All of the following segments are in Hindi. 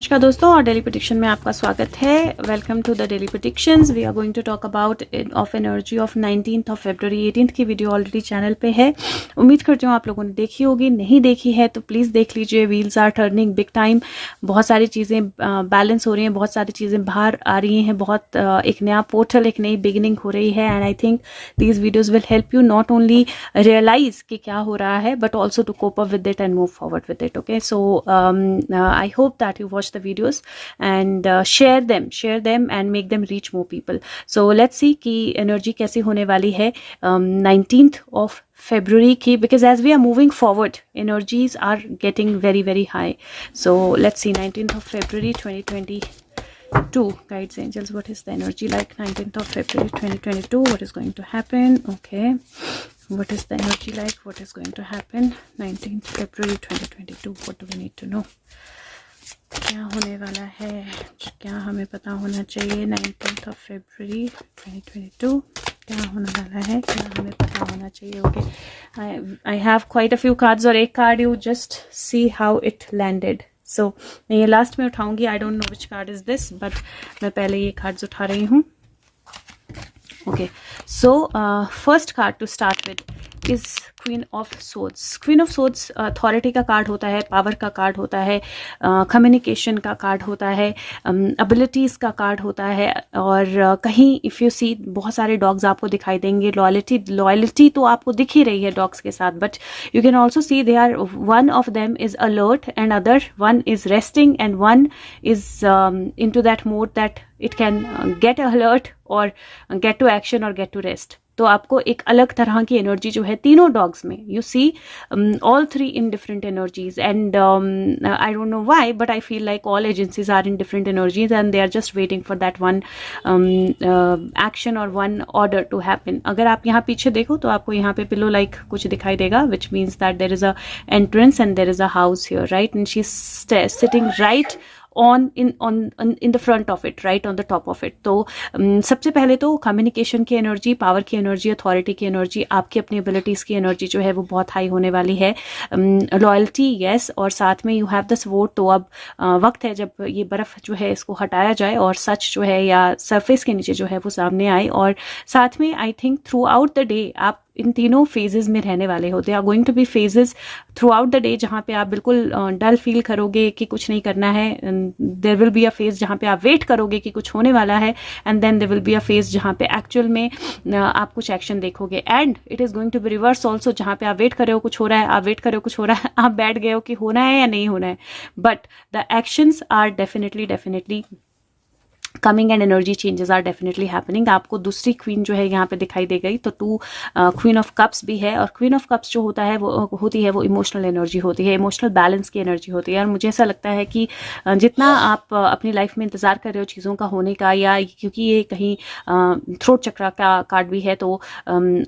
नमस्कार दोस्तों और डेली प्रेडिक्शन में आपका स्वागत है। Welcome to the daily predictions. We are going to talk about of energy of 19th of February. 18th की वीडियो ऑलरेडी चैनल पे है, उम्मीद करती हूँ आप लोगों ने देखी होगी। नहीं देखी है तो प्लीज़ देख लीजिए। Wheels are turning big time. बहुत सारी चीज़ें बैलेंस हो रही हैं, बहुत सारी चीज़ें बाहर आ रही हैं, बहुत एक नया पोर्टल, एक नई बिगिनिंग हो रही है। And I think these videos will help you not only realise कि क्या हो रहा है but also to cope up with it and move forward with it. Okay, so I hope that you watch the videos and share them and make them reach more people. So let's see कि energy कैसी होने वाली है 19th of February की, because as we are moving forward energies are getting very high. So let's see 19th of February 2022. Guides, angels, what is the energy like 19th of February 2022? What is going to happen? Okay, what is the energy like? What is going to happen 19th February 2022? What do we need to know? क्या होने वाला है, क्या हमें पता होना चाहिए 19th of February 2022? क्या होने वाला है, क्या हमें पता होना चाहिए? Okay, I have quite a few cards और एक card you just see how it landed. So मैं ये लास्ट में उठाऊंगी. I don't know which card is this, but मैं पहले ये कार्ड्स उठा रही हूँ. Okay, so first card to start with is queen of swords. Queen of swords authority का कार्ड होता है, पावर का कार्ड होता है, कम्युनिकेशन का कार्ड होता है, एबिलिटीज़ का कार्ड होता है. और कहीं इफ़ यू सी बहुत सारे डॉग्स आपको दिखाई देंगे. लॉयल्टी तो आपको दिख ही रही है डॉग्स के साथ, but you can also see they are one of them is alert and other one is resting and one is in to that mode that it can get alert or get to action or get to rest. तो आपको एक अलग तरह की एनर्जी जो है तीनों डॉग्स में, you see all three in different energies. And I don't know why but I feel like all agencies are in different energies and they are just waiting for that one action or one order to happen. अगर आप यहाँ पीछे देखो तो आपको यहाँ पे पिलो लाइक कुछ दिखाई देगा, which means that there is a entrance and there is a house here, right? And she is sitting right in the front of it, right on the top of it. तो सबसे पहले तो कम्युनिकेशन की एनर्जी, पावर की एनर्जी, अथॉरिटी की एनर्जी, आपकी अपनी एबिलिटीज़ की एनर्जी जो है वो बहुत हाई होने वाली है. लॉयल्टी यस, और साथ में यू हैव दिस वोट. तो अब वक्त है जब ये बर्फ़ जो है इसको हटाया जाए और सच जो है या सरफेस के नीचे जो है वो सामने आए. और साथ में I think throughout the day आप इन तीनों फेजेस में रहने वाले हो. They are going to be phases throughout the day जहाँ पे आप बिल्कुल डल फील करोगे कि कुछ नहीं करना है. There will be a phase जहाँ पे आप वेट करोगे कि कुछ होने वाला है, and then there will be a phase जहाँ पे एक्चुअल में आप कुछ एक्शन देखोगे. And it is going to be reverse also, जहाँ पे आप वेट कर रहे हो कुछ हो रहा है, आप वेट कर रहे हो कुछ हो रहा है, आप बैठ गए हो कि होना है या नहीं होना है, but the actions are definitely coming and energy changes are definitely happening. आपको दूसरी क्वीन जो है यहाँ पे दिखाई दे गई, तो टू क्वीन ऑफ कप्स भी है. और क्वीन ऑफ कप्स जो होता है वो इमोशनल एनर्जी होती है, इमोशनल बैलेंस की एनर्जी होती है. और मुझे ऐसा लगता है कि जितना आप अपनी लाइफ में इंतजार कर रहे हो चीज़ों का होने का, या क्योंकि ये कहीं थ्रोट चक्रा का कार्ड भी है, तो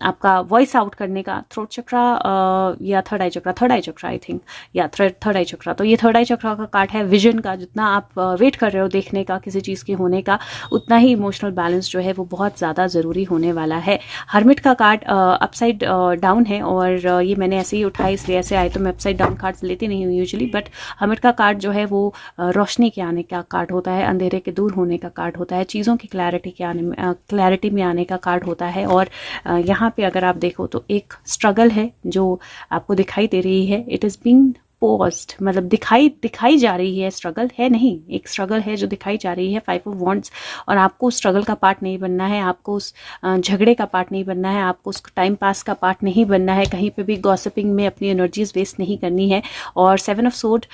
आपका वॉइस आउट करने का थ्रोट चक्रा या third I chakra I think, या थर्ड आई चक्रा. तो ये थर्ड आई चक्रा का कार्ड है विजन का. जितना आप वेट कर रहे हो देखने का किसी चीज़ के होने का, उतना ही इमोशनल बैलेंस जो है वो बहुत ज़्यादा ज़रूरी होने वाला है. हर्मिट का कार्ड अपसाइड डाउन है, और ये मैंने ऐसे ही उठाया इसलिए ऐसे आए. तो मैं अपसाइड डाउन कार्ड्स लेती नहीं हूँ यूजुअली, बट हर्मिट का कार्ड जो है वो रोशनी के आने का कार्ड होता है, अंधेरे के दूर होने का कार्ड होता है, चीज़ों की क्लैरिटी में आने का कार्ड होता है. और यहाँ पे अगर आप देखो तो एक स्ट्रगल है जो आपको दिखाई दे रही है. इट इज़ बीइंग पोस्ट, मतलब दिखाई जा रही है, स्ट्रगल है नहीं, एक स्ट्रगल है जो दिखाई जा रही है. 5 ऑफ वॉन्ड्स. और आपको उस स्ट्रगल का पार्ट नहीं बनना है, आपको उस झगड़े का पार्ट नहीं बनना है, आपको उस टाइम पास का पार्ट नहीं बनना है, कहीं पे भी गॉसिपिंग में अपनी एनर्जीज वेस्ट नहीं करनी है. और 7 ऑफ सोर्ड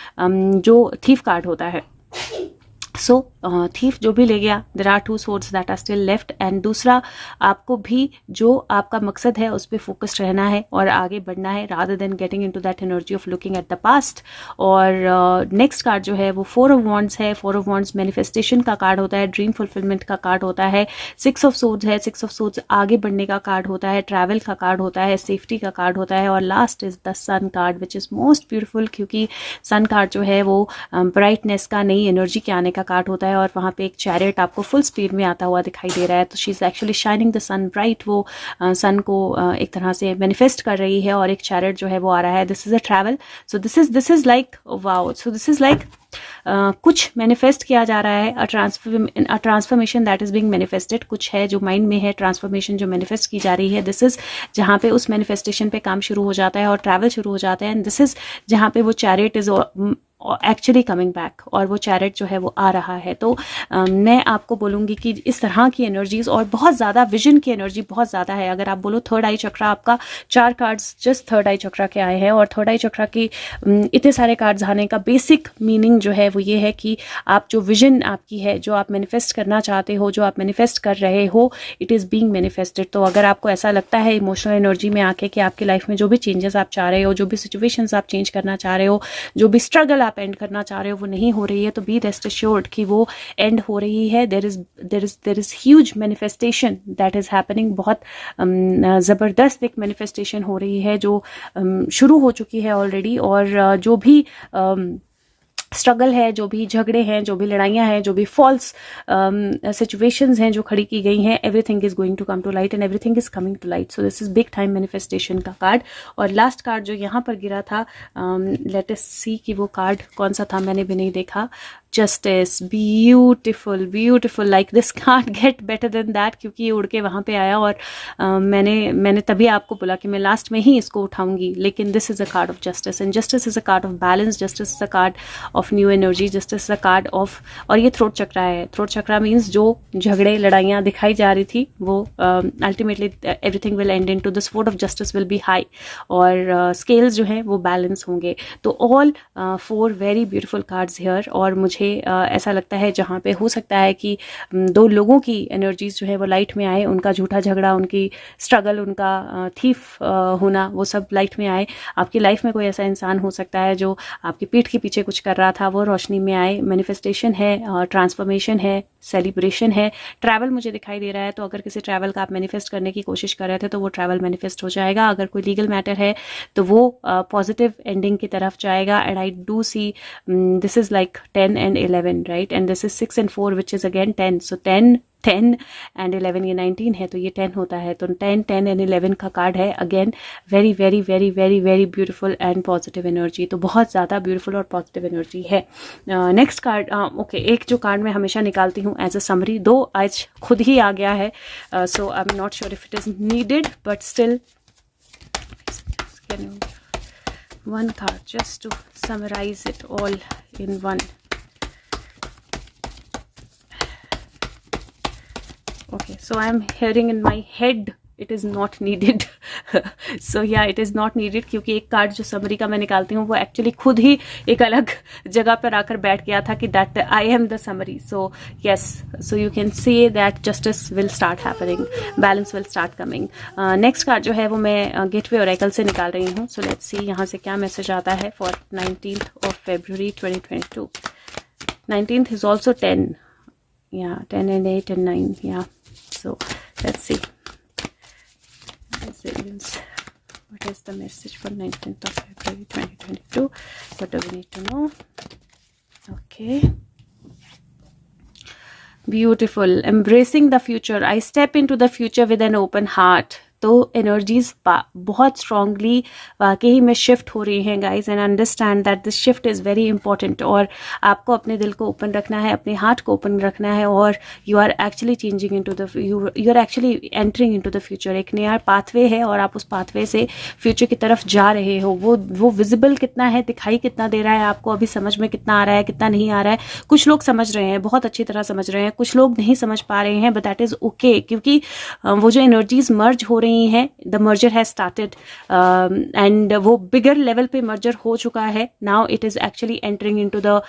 जो थीफ कार्ड होता है, सो थीफ जो भी ले गया, there are 2 swords that are still left. And दूसरा, आपको भी जो आपका मकसद है उस पर फोकस्ड रहना है और आगे बढ़ना है, rather than getting into that energy of looking at the past. और नेक्स्ट कार्ड जो है वो 4 ऑफ वॉन्ड्स है. 4 ऑफ वॉन्ड्स मैनिफेस्टेशन का कार्ड होता है, ड्रीम फुलफिलमेंट का कार्ड होता है. 6 ऑफ सोर्ड्स है. 6 ऑफ सोर्ड्स आगे बढ़ने का कार्ड होता है, ट्रैवल का कार्ड होता है, सेफ्टी का कार्ड होता है. और last is the sun card, which is most beautiful, क्योंकि सन कार्ड जो है वो ब्राइटनेस का, नई एनर्जी के आने का कार्ड होता है. और वहाँ पे एक चैरियट आपको फुल स्पीड में आता हुआ दिखाई दे रहा है. तो she is actually shining the sun bright. वो सन को एक तरह से मैनिफेस्ट कर रही है, और एक चैरियट जो है वो आ रहा है. This is a travel. So this is like wow. So this is like कुछ मैनिफेस्ट किया जा रहा है, a transformation that is being manifested. कुछ है जो माइंड में है, ट्रांसफॉर्मेशन जो मैनिफेस्ट की जा रही है। दिस इज जहाँ पे उस मैनिफेस्टेशन पे काम शुरू हो जाता है और ट्रैवल शुरू हो जाता है। एंड दिस इज जहाँ पे वो chariot is actually coming back, और वो चैरियट जो है वो आ रहा है। तो मैं आपको बोलूँगी कि इस तरह की एनर्जीज और बहुत ज़्यादा विजन की एनर्जी बहुत ज़्यादा है। अगर आप बोलो थर्ड आई चक्रा, आपका 4 कार्ड्स जस्ट थर्ड आई चक्रा के आए हैं, और थर्ड आई चक्रा की इतने सारे कार्ड्स आने का बेसिक मीनिंग जो है वो ये है कि आप जो विजन आपकी है, जो आप मैनिफेस्ट करना चाहते हो, जो आप मैनिफेस्ट कर रहे हो, इट इज़ बीइंग मैनिफेस्टेड। तो अगर आपको ऐसा लगता है इमोशनल एनर्जी में आके कि आपकी लाइफ में जो भी चेंजेस आप चाह रहे हो, जो भी सिचुएशंस आप चेंज करना चाह रहे हो, जो भी स्ट्रगल आप एंड करना चाह रहे हो वो नहीं हो रही है, तो बी रेस्ट अश्योर्ड कि वो एंड हो रही है। There is huge manifestation that is happening. बहुत ज़बरदस्त एक मैनिफेस्टेशन हो रही है जो शुरू हो चुकी है ऑलरेडी। और जो भी स्ट्रगल है, जो भी झगड़े हैं, जो भी लड़ाइयाँ हैं, जो भी फॉल्स सिचुएशंस हैं जो खड़ी की गई हैं, everything is going to come to light and everything is coming to light. So this is big time manifestation का कार्ड। और लास्ट कार्ड जो यहाँ पर गिरा था, लेट अस सी कि वो कार्ड कौन सा था, मैंने भी नहीं देखा। Justice, beautiful beautiful, like this can't get better than that, क्योंकि ये उड़ के वहाँ पे आया। और मैंने तभी आपको बोला कि मैं लास्ट में ही इसको उठाऊंगी। लेकिन this is a card of justice, and justice is a card of balance, justice is a card of new energy, justice is a card of, और ये थ्रोट चक्रा है। थ्रोट चक्रा मीन्स जो झगड़े लड़ाइयाँ दिखाई जा रही थी वो ultimately everything will end in to this sword of justice will be high, और स्केल्स जो हैं वो बैलेंस होंगे। तो all 4 very beautiful cards here. और मुझे ऐसा लगता है जहाँ पे हो सकता है कि 2 लोगों की एनर्जीज जो है वो लाइट में आए, उनका झूठा झगड़ा, उनकी स्ट्रगल, उनका थीफ होना, वो सब लाइट में आए। आपकी लाइफ में कोई ऐसा इंसान हो सकता है जो आपकी पीठ के पीछे कुछ कर रहा था, वो रोशनी में आए। मैनिफेस्टेशन है, ट्रांसफॉर्मेशन है, सेलिब्रेशन है, ट्रैवल मुझे दिखाई दे रहा है। तो अगर किसी ट्रैवल का आप मैनिफेस्ट करने की कोशिश कर रहे थे तो वो ट्रैवल मैनिफेस्ट हो जाएगा। अगर कोई लीगल मैटर है तो वो पॉजिटिव एंडिंग की तरफ जाएगा। And I do see this is like 10 and 11, right? And this is 6 and 4 which is again 10. So 10 and 11, ये 19 है तो ये 10 होता है। तो 10 and 11 का कार्ड है। Again very very very very very beautiful and positive energy. तो बहुत ज़्यादा ब्यूटीफुल और पॉजिटिव एनर्जी है। नेक्स्ट कार्ड, ओके, एक जो कार्ड मैं हमेशा निकालती हूँ एज अ समरी, दो आज खुद ही आ गया है, so I am not sure if it is needed, but still one card just to summarize it all in one. Okay, so I am hearing in my head it is not needed. So yeah, it is not needed, क्योंकि एक कार्ड जो समरी का मैं निकालती हूँ वो एक्चुअली खुद ही एक अलग जगह पर आकर बैठ गया था कि that I am the summary. So yes, so you can say that justice will start happening, balance will start coming. Next card जो है वो मैं गेटवे ओरेकल से निकाल रही हूँ. सो लेट्स सी यहाँ से क्या मैसेज आता है for 19th of February 2022. 19th is also 10. Yeah, 10 and 8 and 9. Yeah, so let's see. Resilience. What is the message for 19th of February 2022? What do we need to know? Okay. Beautiful. Embracing the future. I step into the future with an open heart. तो एनर्जीज बहुत स्ट्रांगली वाकई में शिफ्ट हो रही हैं guys, and understand that this shift is very important. और आपको अपने दिल को ओपन रखना है, अपने हार्ट को ओपन रखना है, और you are actually changing into the you are actually entering into the future. एक नया पाथवे है और आप उस पाथवे से फ्यूचर की तरफ जा रहे हो. वो विजिबल कितना है, दिखाई कितना दे रहा है आपको, अभी समझ में कितना आ रहा है, कितना नहीं आ रहा है. कुछ लोग समझ रहे हैं, बहुत अच्छी तरह समझ रहे हैं, कुछ लोग नहीं समझ पा रहे हैं, बट दैट इज़ ओके, क्योंकि वो जो एनर्जीज मर्ज हो रही हैं, the merger has started and वो बिगर लेवल पे मर्जर हो चुका है. Now it is actually entering into the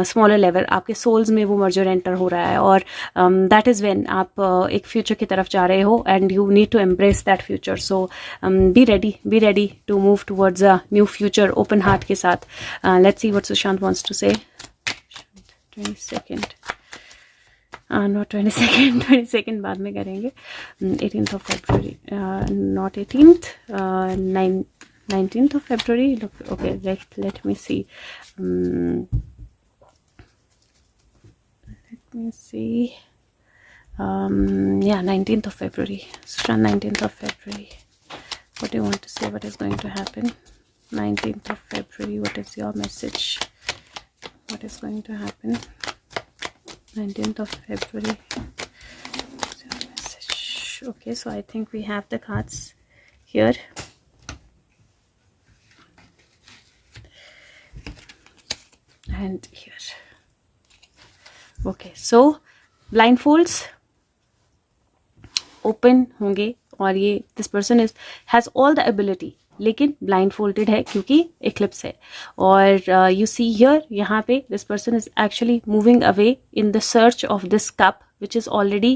smaller level. आपके सोल्स में वो मर्जर एंटर हो रहा है, और दैट इज व्हेन आप एक फ्यूचर की तरफ जा रहे हो, and you need to embrace that future. So be ready to move towards a new future open heart के साथ. Let's see what Sushant wants to say. 22nd, not 22nd बाद में करेंगे. 18th of February, not 18th, 19th of February. Look, okay, let me see. Let me see. Yeah, 19th of February. Sushant, 19th of February. What do you want to say? What is going to happen? 19th of February. What is your message? what is going to happen 19th of February. Okay, so I think we have the cards here. And here. Okay, so blindfolds open होंगे और ये this person has all the ability, लेकिन blindfolded है क्योंकि eclipse है. और you see here, यहाँ पे this person is actually moving away in the search of this cup which is already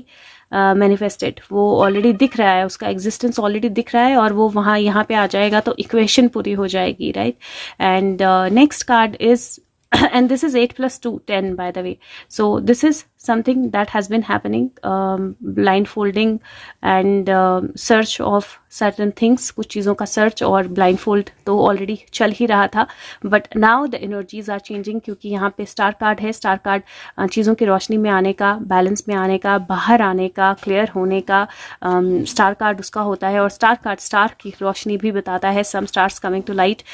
manifested. वो already दिख रहा है, उसका existence already दिख रहा है और वो वहाँ यहाँ पे आ जाएगा तो equation पूरी हो जाएगी, right? And next card is and this is 8 plus 2, 10 by the way. So this is something that has been happening, blindfolding and search of certain things. कुछ चीज़ों का search और blindfold तो already चल ही रहा था, but now the energies are changing क्योंकि यहाँ पे star card है. star card चीज़ों की रोशनी में आने का, balance में आने का, बाहर आने का, clear होने का star card उसका होता है. और star card star की रोशनी भी बताता है, some stars coming to light.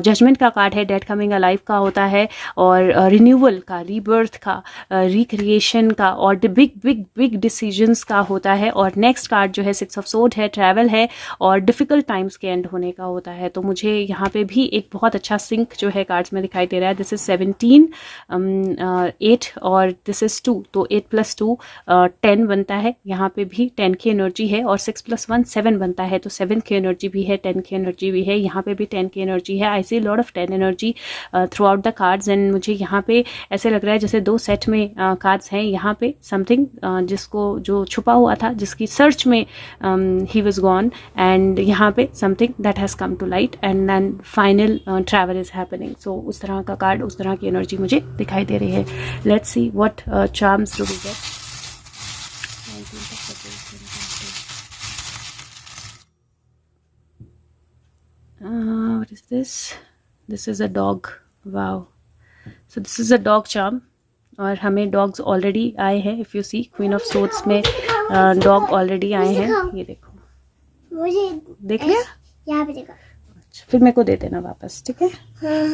judgment का card है, dead coming alive का होता है और renewal का, rebirth का, recreation का और बिग डिसीजंस का होता है. और नेक्स्ट कार्ड जो है 6 ऑफ सोर्ड है, ट्रैवल है और डिफिकल्ट टाइम्स के एंड होने का होता है. तो मुझे यहाँ पे भी एक बहुत अच्छा सिंक जो है कार्ड्स में दिखाई दे रहा है. दिस इज 17, 8 और दिस इज 2, तो 8 plus 2 10 बनता है. यहाँ पे भी 10 की एनर्जी है और 6 plus 1 7 बनता है, तो 7 की एनर्जी भी है, 10 की एनर्जी भी है. यहाँ पे भी 10 की एनर्जी है. I see lot of 10 energy throughout the cards and मुझे यहाँ पे ऐसे लग रहा है जैसे 2 सेट में कार्ड्स हैं. यहाँ पे समथिंग जिसको जो छुपा हुआ था, जिसकी सर्च में ही वाज गॉन, एंड यहाँ पे something that has come to light and then final travel is happening. So उस तरह का कार्ड, उस तरह की एनर्जी मुझे दिखाई दे रही है. Let's see what charms do we get. What is this? This is a dog. Wow. So this is a dog charm. और हमें डॉग्स ऑलरेडी आए हैं. If you see queen of swords में डॉग ऑलरेडी आए हैं. ये देखो, देख लिया, यहाँ पे देखो. अच्छा, फिर मेरे को दे देना वापस, ठीक है?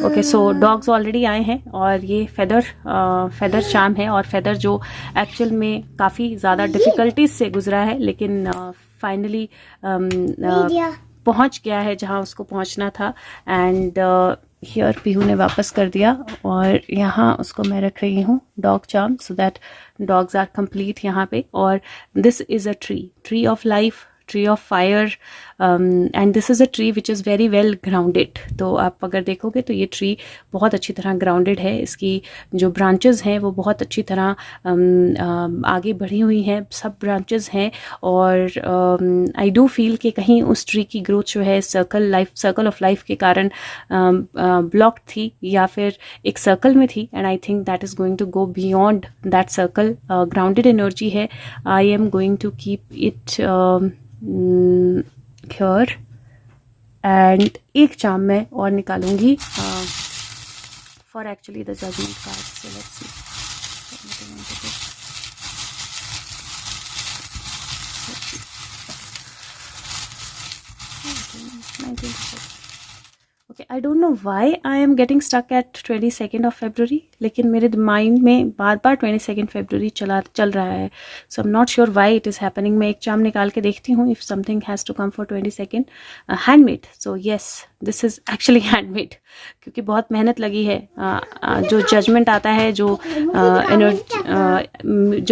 ओके, सो डॉग्स ऑलरेडी आए हैं और ये फेदर चार्म है. और फेदर जो एक्चुअल में काफ़ी ज़्यादा डिफ़िकल्टीज से गुजरा है, लेकिन फाइनली पहुँच गया है जहाँ उसको पहुँचना था. एंड हियर पीहू ने वापस कर दिया और यहाँ उसको मैं रख रही हूँ dog charm, so that dogs are complete यहाँ पे. और this is a tree of life, tree of fire, and this is a tree which is very well grounded. तो आप अगर देखोगे तो ये ट्री बहुत अच्छी तरह ग्राउंडेड है. इसकी जो ब्रांचेस हैं वो बहुत अच्छी तरह आगे बढ़ी हुई हैं, सब ब्रांचेस हैं. और आई डू फील कि कहीं उस ट्री की ग्रोथ जो है सर्कल ऑफ लाइफ के कारण ब्लॉक थी या फिर एक सर्कल में थी. And I think that is going to go beyond that circle. Grounded energy है. I am going to keep it here and एक चार्म मैं और निकालूंगी for actually the judgment card. So let's see. Okay, I don't know why I am getting stuck at 22nd of February, लेकिन मेरे माइंड में बार बार 22nd February चल रहा है. So I'm not sure why it is happening. मैं एक चार्म निकाल के देखती हूँ if something has to come for 22nd. Handmade. So yes, this is actually handmade. क्योंकि बहुत मेहनत लगी है. जो जजमेंट आता है, जो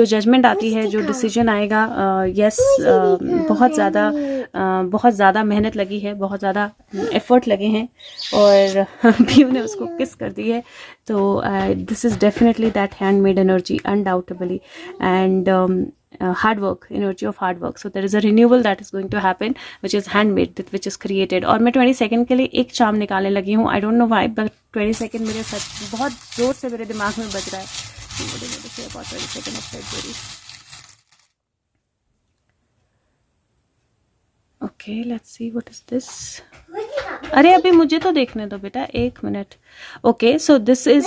जजमेंट आती है, जो डिसीजन आएगा, यस, बहुत ज़्यादा मेहनत लगी है, बहुत ज़्यादा एफर्ट लगे हैं और पीयू ने उसको किस कर दी है. तो this is definitely that handmade energy undoubtedly. And hard work, energy of hard work. So there is a renewal that is going to happen which is handmade, which is created. और मैं 22nd के लिए एक चार्म निकालने लगी हूँ. I don't know why, but 22nd मेरे साथ बहुत जोर से मेरे दिमाग में बज रहा है. 22nd of February. Okay, let's see what is this. अरे अभी मुझे तो देखने दो बेटा, 1 minute. Okay, so this is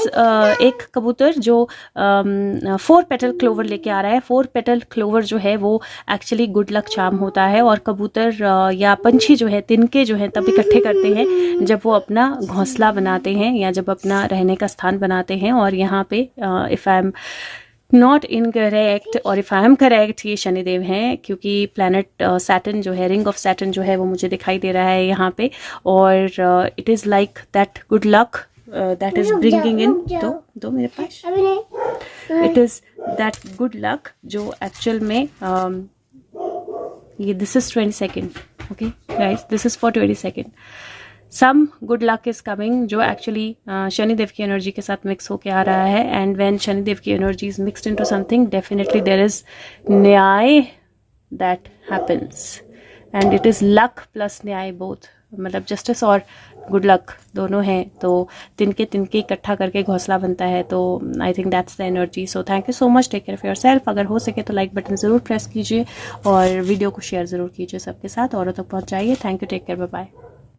एक कबूतर जो 4 पेटल क्लोवर लेके आ रहा है। 4 पेटल क्लोवर जो है वो एक्चुअली गुड लक चार्म होता है, और कबूतर या पंछी जो है, तिनके जो है तब इकट्ठे करते हैं जब वो अपना घोंसला बनाते हैं या जब अपना रहने का स्थान बनाते हैं। और यहाँ पे if I am not incorrect और इफ़ आई एम करेक्ट, ये शनिदेव हैं, क्योंकि प्लैनेट सैटर्न जो है, रिंग ऑफ सैटर्न जो है वो मुझे दिखाई दे रहा है यहाँ पे। और it is like that good luck that is bringing in, दो मेरे पास, it is that good luck जो एक्चुअल में ये this is 22nd, okay guys, this is for 22nd। Some good luck is coming जो एक्चुअली शनिदेव की एनर्जी के साथ मिक्स होके आ रहा है। एंड व्हेन शनिदेव की energy is mixed into something, definitely there is न्याय that happens, and it is luck plus न्याय बोथ, मतलब जस्टिस और गुड लक दोनों हैं। तो तिनके इकट्ठा करके घोंसला बनता है। तो I think that's the energy. So thank you so much, take care of yourself. अगर हो सके तो लाइक बटन ज़रूर प्रेस कीजिए और वीडियो को शेयर ज़रूर कीजिए सबके साथ, औरों तक पहुँचाइए। Thank you, take care, bye bye.